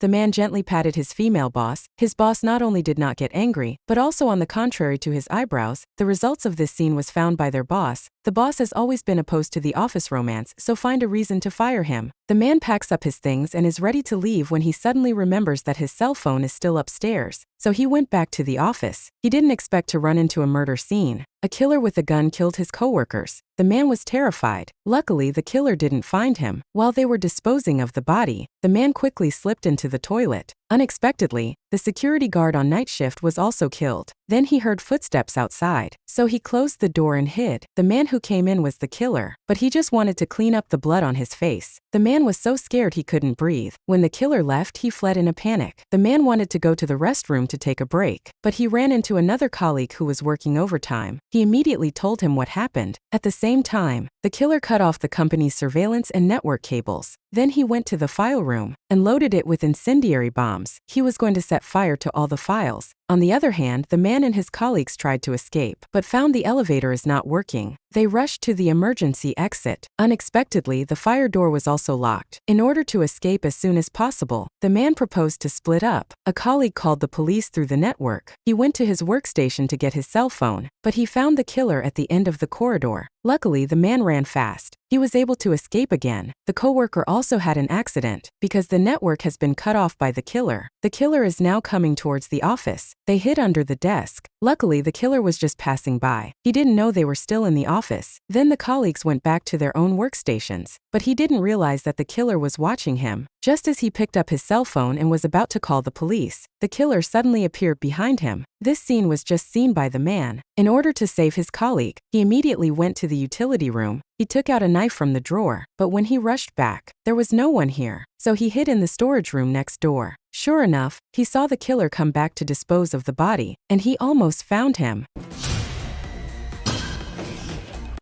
The man gently patted his female boss. His boss not only did not get angry, but also on the contrary to his eyebrows. The results of this scene was found by their boss. The boss has always been opposed to the office romance, so find a reason to fire him. The man packs up his things and is ready to leave when he suddenly remembers that his cell phone is still upstairs. So he went back to the office. He didn't expect to run into a murder scene. A killer with a gun killed his coworkers. The man was terrified. Luckily, the killer didn't find him. While they were disposing of the body, the man quickly slipped into the toilet. Unexpectedly, the security guard on night shift was also killed. Then he heard footsteps outside, so he closed the door and hid. The man who came in was the killer, but he just wanted to clean up the blood on his face. The man was so scared he couldn't breathe. When the killer left, he fled in a panic. The man wanted to go to the restroom to take a break, but he ran into another colleague who was working overtime. He immediately told him what happened. At the same time, the killer cut off the company's surveillance and network cables. Then he went to the file room and loaded it with incendiary bombs. He was going to set fire to all the files. On the other hand, the man and his colleagues tried to escape, but found the elevator is not working. They rushed to the emergency exit. Unexpectedly, the fire door was also locked. In order to escape as soon as possible, the man proposed to split up. A colleague called the police through the network. He went to his workstation to get his cell phone, but he found the killer at the end of the corridor. Luckily, the man ran fast. He was able to escape again. The coworker also had an accident because the network has been cut off by the killer. The killer is now coming towards the office. They hid under the desk. Luckily, the killer was just passing by. He didn't know they were still in the office. Then the colleagues went back to their own workstations, but he didn't realize that the killer was watching him. Just as he picked up his cell phone and was about to call the police, the killer suddenly appeared behind him. This scene was just seen by the man. In order to save his colleague, he immediately went to the utility room. He took out a knife from the drawer, but when he rushed back, there was no one here. So he hid in the storage room next door. Sure enough, he saw the killer come back to dispose of the body, and he almost found him.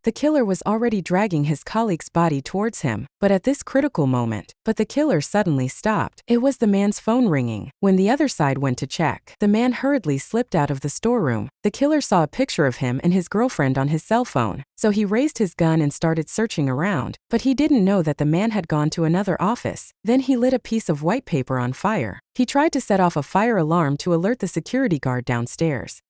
The killer was already dragging his colleague's body towards him, but at this critical moment, the killer suddenly stopped. It was the man's phone ringing. When the other side went to check, the man hurriedly slipped out of the storeroom. The killer saw a picture of him and his girlfriend on his cell phone, so he raised his gun and started searching around, but he didn't know that the man had gone to another office. Then he lit a piece of white paper on fire. He tried to set off a fire alarm to alert the security guard downstairs.